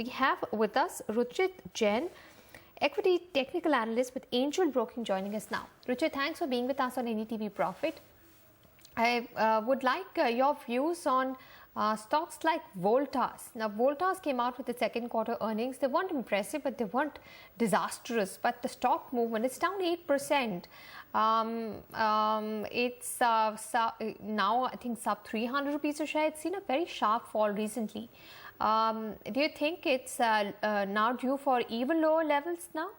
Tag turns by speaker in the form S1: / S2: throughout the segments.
S1: We have with us Ruchit Jain, equity technical analyst with Angel Broking, joining us now. Ruchit, thanks for being with us on NDTV Profit. I would like your views on stocks like Voltas. Now, Voltas came out with the second quarter earnings. They weren't impressive, but they weren't disastrous. But the stock movement is down 8%. It's now, I think, sub 300 rupees a share. It's seen a very sharp fall recently. Do you think it's now due for even lower levels now?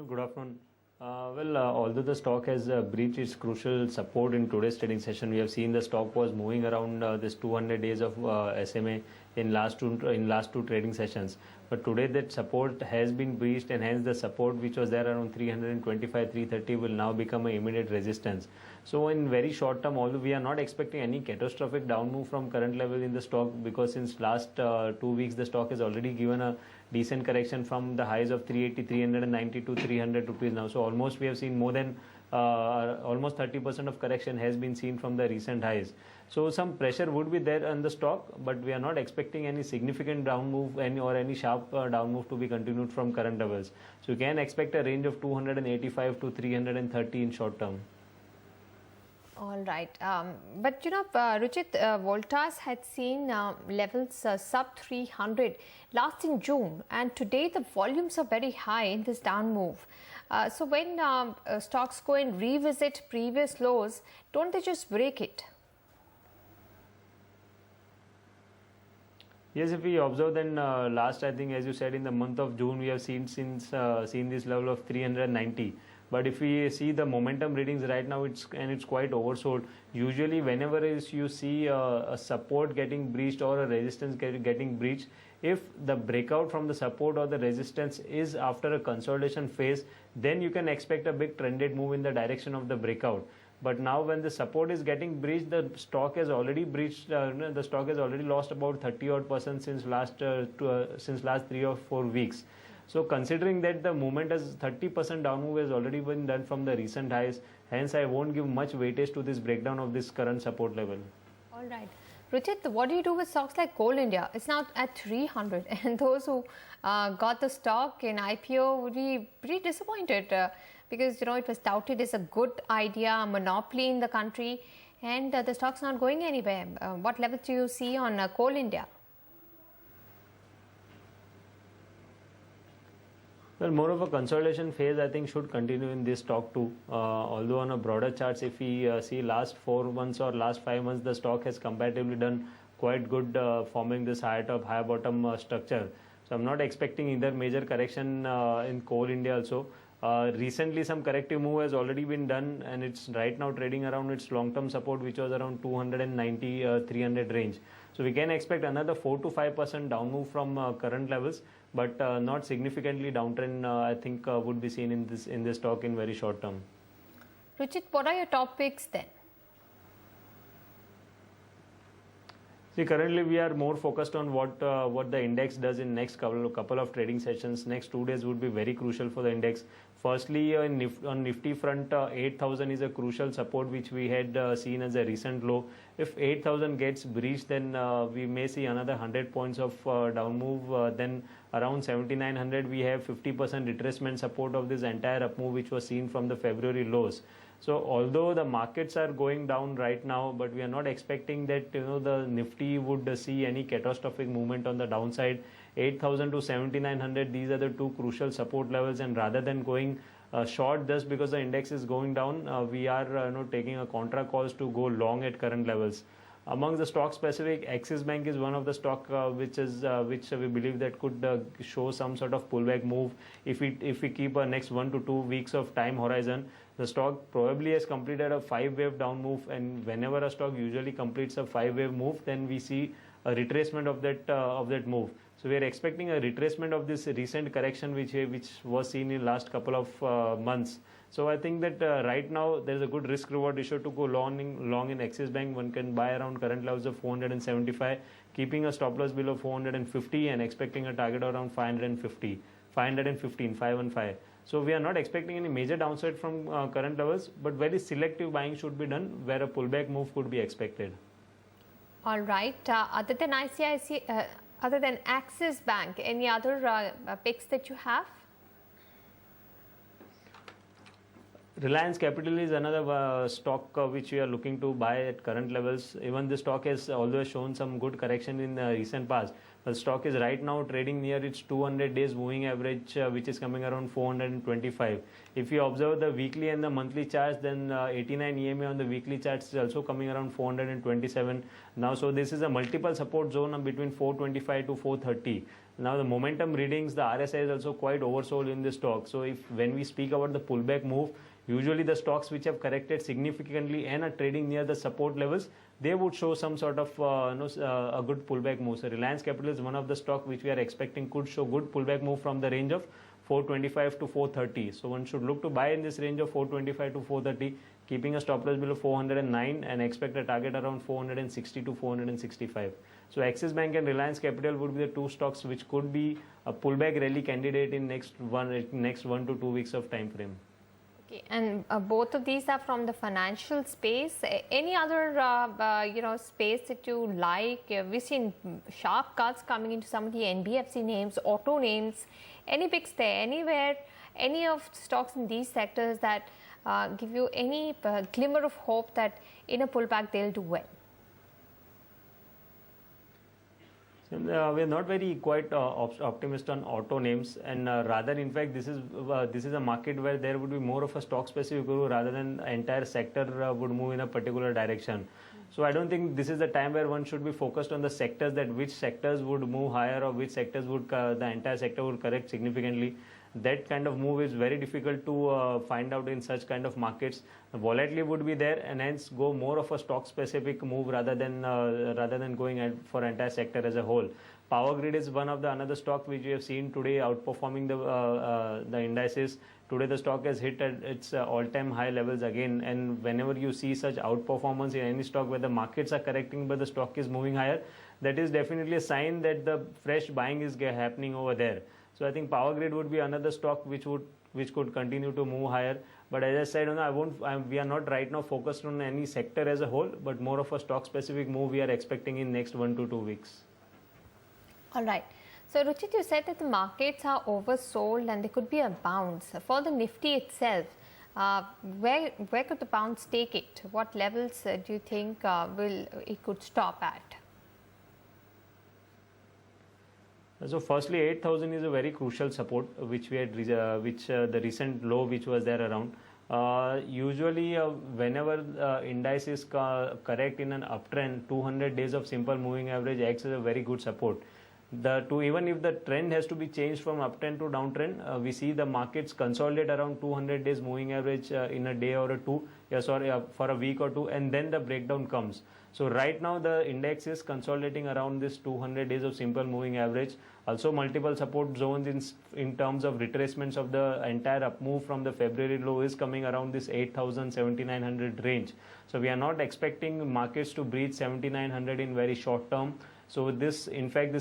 S2: Good afternoon. Although the stock has breached its crucial support in today's trading session, we have seen the stock was moving around this 200 days of SMA in last two trading sessions. But today that support has been breached, and hence the support which was there around 325, 330 will now become an immediate resistance. So in very short term, although we are not expecting any catastrophic down move from current level in the stock, because since last 2 weeks the stock has already given a decent correction from the highs of 380, 390 to 300 rupees now. So almost we have seen more than almost 30% of correction has been seen from the recent highs. So some pressure would be there on the stock, but we are not expecting any significant down move or any sharp down move to be continued from current levels. So you can expect a range of 285 to 330 in short term.
S1: All right. But you know, Ruchit, Voltas had seen levels sub 300 last in June, and today the volumes are very high in this down move. So when stocks go and revisit previous lows, don't they just break it?
S2: Yes, if we observe, then last, I think, as you said, in the month of June, we have seen this level of 390. But if we see the momentum readings right now, it's quite oversold. Usually, whenever you see a support getting breached or a resistance getting breached, if the breakout from the support or the resistance is after a consolidation phase, then you can expect a big trended move in the direction of the breakout. But now, when the support is getting breached, the stock has already breached. The stock has already lost about 30% since last 3 or 4 weeks. So considering that the movement has 30% down move has already been done from the recent highs, hence I won't give much weightage to this breakdown of this current support level.
S1: All right. Ruchit, what do you do with stocks like Coal India? It's now at 300, and those who got the stock in IPO would be pretty disappointed because, you know, it was touted as a good idea, a monopoly in the country, and the stock's not going anywhere. What level do you see on Coal India?
S2: Well, more of a consolidation phase, I think, should continue in this stock too. Although on a broader charts, if we see last 4 months or last 5 months, the stock has comparatively done quite good, forming this high top, high bottom structure. So I'm not expecting either major correction in Coal India also. Recently, some corrective move has already been done, and it's right now trading around its long-term support, which was around 290, 300 range. So we can expect another 4 to 5% down move from current levels, but not significantly downtrend. I think would be seen in this stock in very short term.
S1: Ruchit, what are your top picks then?
S2: See, currently we are more focused on what the index does in next couple of trading sessions. Next 2 days would be very crucial for the index. Firstly, on Nifty front, 8,000 is a crucial support which we had seen as a recent low. If 8,000 gets breached, then we may see another 100 points of down move. Then around 7,900, we have 50% retracement support of this entire up move which was seen from the February lows. So although the markets are going down right now, but we are not expecting that the Nifty would see any catastrophic movement on the downside. 8,000 to 7,900, these are the two crucial support levels, and rather than going short just because the index is going down, we are taking a contra calls to go long at current levels. Among the stock specific, Axis Bank is one of the stock which we believe that could show some sort of pullback move if we keep a next 1 to 2 weeks of time horizon. The stock probably has completed a 5-wave down move, and whenever a stock usually completes a 5-wave move, then we see a retracement of that move. So we are expecting a retracement of this recent correction which was seen in last couple of months. So I think that right now there is a good risk reward issue to go long in Axis Bank. One can buy around current levels of 475, keeping a stop loss below 450 and expecting a target around 515. So we are not expecting any major downside from current levels, but very selective buying should be done where a pullback move could be expected.
S1: All right. Other than other than Axis Bank, any other picks that you have?
S2: Reliance Capital is another stock which we are looking to buy at current levels. Even the stock has although shown some good correction in the recent past. The stock is right now trading near its 200 days moving average, which is coming around 425. If you observe the weekly and the monthly charts, then 89 EMA on the weekly charts is also coming around 427 now. So this is a multiple support zone between 425 to 430. Now the momentum readings, the RSI is also quite oversold in this stock. So if when we speak about the pullback move, usually the stocks which have corrected significantly and are trading near the support levels, they would show some sort of a good pullback move. So Reliance Capital is one of the stock which we are expecting could show good pullback move from the range of 425 to 430. So one should look to buy in this range of 425 to 430, keeping a stop loss below 409 and expect a target around 460 to 465. So Axis Bank and Reliance Capital would be the two stocks which could be a pullback rally candidate in next 1 to 2 weeks of time frame.
S1: Okay, and both of these are from the financial space. Any other space that you like? We've seen sharp cuts coming into some of the NBFC names, auto names. Any picks there? Anywhere? Any of stocks in these sectors that give you any glimmer of hope that in a pullback they'll do well?
S2: We are not very quite optimistic on auto names, and rather, in fact, this is a market where there would be more of a stock specific guru rather than entire sector would move in a particular direction. So I don't think this is the time where one should be focused on the sectors, that which sectors would move higher or which sectors would the entire sector would correct significantly. That kind of move is very difficult to find out in such kind of markets. The volatility would be there, and hence go more of a stock specific move rather than going for entire sector as a whole. Power Grid is one of the another stock which we have seen today outperforming the indices. Today the stock has hit at its all-time high levels again, and whenever you see such outperformance in any stock where the markets are correcting but the stock is moving higher, that is definitely a sign that the fresh buying is happening over there. So I think Power Grid would be another stock which could continue to move higher. But as I said, we are not right now focused on any sector as a whole, but more of a stock specific move we are expecting in next 1 to 2 weeks.
S1: All right. So Ruchit, you said that the markets are oversold and there could be a bounce. For the Nifty itself, where could the bounce take it? What levels do you think it could stop at?
S2: So firstly, 8,000 is a very crucial support which we had the recent low which was there around. Usually whenever indices correct in an uptrend, 200 days of simple moving average acts as a very good support. Even if the trend has to be changed from uptrend to downtrend, we see the markets consolidate around 200 days moving average in a day or for a week or two, and then the breakdown comes. So right now the index is consolidating around this 200 days of simple moving average. Also multiple support zones in terms of retracements of the entire up move from the February low is coming around this 8,000, 7,900 range. So we are not expecting markets to breach 7,900 in very short term. So this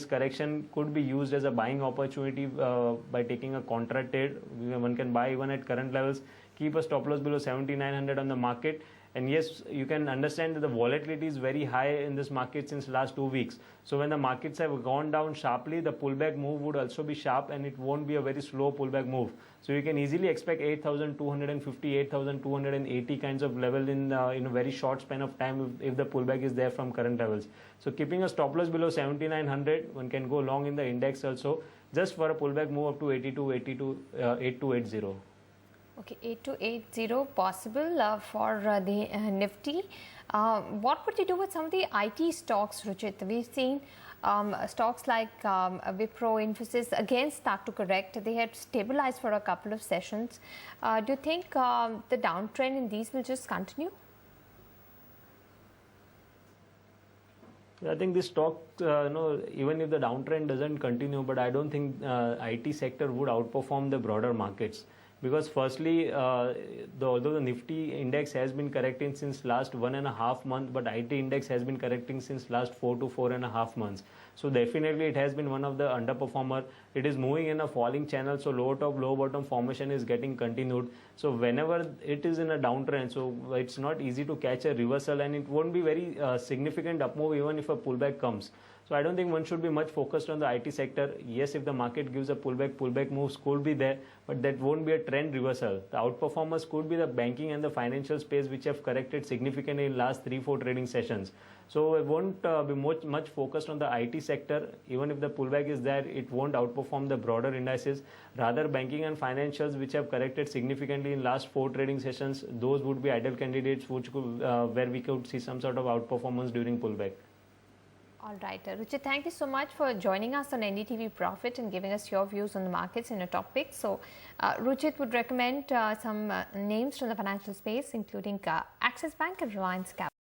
S2: correction could be used as a buying opportunity by taking a contra trade. One can buy even at current levels, keep a stop loss below 7,900 on the market. And yes, you can understand that the volatility is very high in this market since last 2 weeks. So when the markets have gone down sharply, the pullback move would also be sharp, and it won't be a very slow pullback move. So you can easily expect 8,250, 8,280 kinds of level in a very short span of time if the pullback is there from current levels. So keeping a stop loss below 7,900, one can go long in the index also, just for a pullback move up to 8280.
S1: Okay, 8280 possible for the Nifty. What would you do with some of the IT stocks, Ruchit? We've seen stocks like Wipro, Infosys again start to correct. They had stabilized for a couple of sessions. Do you think the downtrend in these will just continue?
S2: I think this stock, even if the downtrend doesn't continue, but I don't think IT sector would outperform the broader markets. because firstly, although the Nifty index has been correcting since last 1.5 months, but IT index has been correcting since last 4 to 4.5 months. So definitely it has been one of the underperformer. It is moving in a falling channel, so low top, low bottom formation is getting continued. So whenever it is in a downtrend, so it's not easy to catch a reversal, and it won't be very significant up move even if a pullback comes. So I don't think one should be much focused on the IT sector. Yes, if the market gives a pullback moves could be there, but that won't be a trend reversal. The outperformers could be the banking and the financial space, which have corrected significantly in last 3-4 trading sessions. So it won't be much focused on the IT sector. Even if the pullback is there, it won't outperform the broader indices. Rather, banking and financials, which have corrected significantly in last 4 trading sessions, those would be ideal candidates which could, where we could see some sort of outperformance during pullback.
S1: All right, Ruchit, thank you so much for joining us on NDTV Profit and giving us your views on the markets and your topic. So, Ruchit would recommend some names from the financial space, including Axis Bank and Reliance Capital.